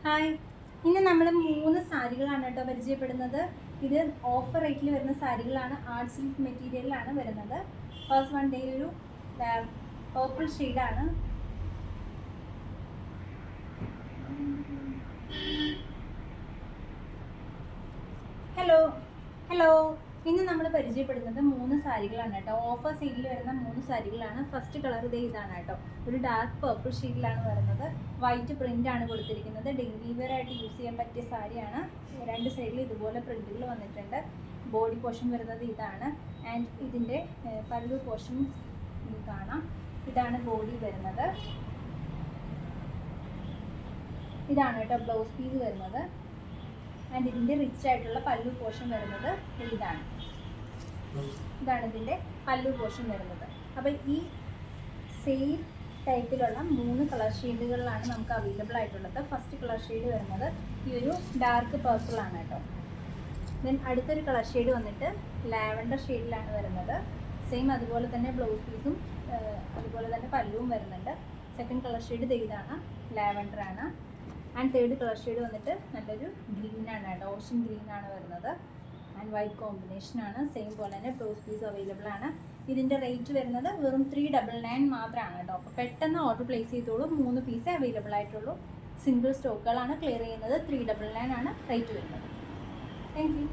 Hi, ഇന്ന് നമ്മൾ 3 സാരികളാണ് കേട്ടോ പരിചയപ്പെടുന്നത്. ഇത് ഓഫർ റേറ്റിൽ വരുന്ന സാരികളാണ്. ആർട്ട് സിൽക്ക് മെറ്റീരിയലിലാണ് വരുന്നത്. ഫസ്റ്റ് വൺ ഡേ ഒരു പർപ്പിൾ ഷെയ്ഡാണ്. ഹലോ ഹലോ ഇന്ന് നമ്മൾ പരിചയപ്പെടുന്നത് 3 സാരികളാണ് കേട്ടോ. ഓഫർ സെയിലിൽ വരുന്ന 3 സാരികളാണ്. ഫസ്റ്റ് കളർ ഇതേ ഇതാണ് കേട്ടോ. ഒരു ഡാർക്ക് പർപ്പിൾ ഷെയ്ഡിലാണ് വരുന്നത്. വൈറ്റ് പ്രിൻ്റ് ആണ് കൊടുത്തിരിക്കുന്നത്. ഡെയിലി വെയർ ആയിട്ട് യൂസ് ചെയ്യാൻ പറ്റിയ സാരിയാണ്. രണ്ട് സൈഡിൽ ഇതുപോലെ പ്രിൻറ്റുകൾ വന്നിട്ടുണ്ട്. ബോഡി പോർഷൻ വരുന്നത് ഇതാണ്. ആൻഡ് ഇതിൻ്റെ പല്ലു പോർഷൻ കാണാം. ഇതാണ് ബോഡി വരുന്നത്. ഇതാണ് കേട്ടോ ബ്ലൗസ് പീസ് വരുന്നത്. ആൻഡ് ഇതിൻ്റെ റിച്ച് ആയിട്ടുള്ള പല്ലു പോർഷൻ വരുന്നത് ഇതാണ് ഇതിൻ്റെ പല്ലു പോർഷൻ വരുന്നത്. അപ്പോൾ ഈ സെയിം ടൈപ്പിലുള്ള 3 കളർ ഷെയ്ഡുകളിലാണ് നമുക്ക് അവൈലബിൾ ആയിട്ടുള്ളത്. ഫസ്റ്റ് കളർ ഷെയ്ഡ് വരുന്നത് ഈ ഒരു ഡാർക്ക് പർപ്പിൾ ആണ് കേട്ടോ. ദെൻ അടുത്തൊരു കളർ ഷെയ്ഡ് വന്നിട്ട് ലാവൻഡർ ഷെയ്ഡിലാണ് വരുന്നത്. സെയിം അതുപോലെ തന്നെ ബ്ലൗസ് പീസും അതുപോലെ തന്നെ പല്ലുവും വരുന്നുണ്ട്. സെക്കൻഡ് കളർ ഷെയ്ഡ് ഇതാണ്, ലാവൻഡർ ആണ്. ആൻഡ് തേർഡ് കളർ ഷെയ്ഡ് വന്നിട്ട് നല്ലൊരു ഗ്രീനാണ് കേട്ടോ. ഓഷ്യൻ ഗ്രീനാണ് വരുന്നത്. ആൻഡ് വൈറ്റ് കോമ്പിനേഷനാണ്. സെയിം പോലെ തന്നെ ബ്ലൗസ് പീസ് അവൈലബിൾ ആണ്. ഇതിൻ്റെ റേറ്റ് വരുന്നത് വെറും 399 മാത്രമാണ് കേട്ടോ. അപ്പോൾ പെട്ടെന്ന് ഓർഡർ പ്ലേസ് ചെയ്തോളൂ. 3 പീസേ അവൈലബിൾ ആയിട്ടുള്ളൂ. സിംഗിൾ സ്റ്റോക്കുകളാണ് ക്ലിയർ ചെയ്യുന്നത്. 399 ആണ് റേറ്റ് വരുന്നത്. Thank you.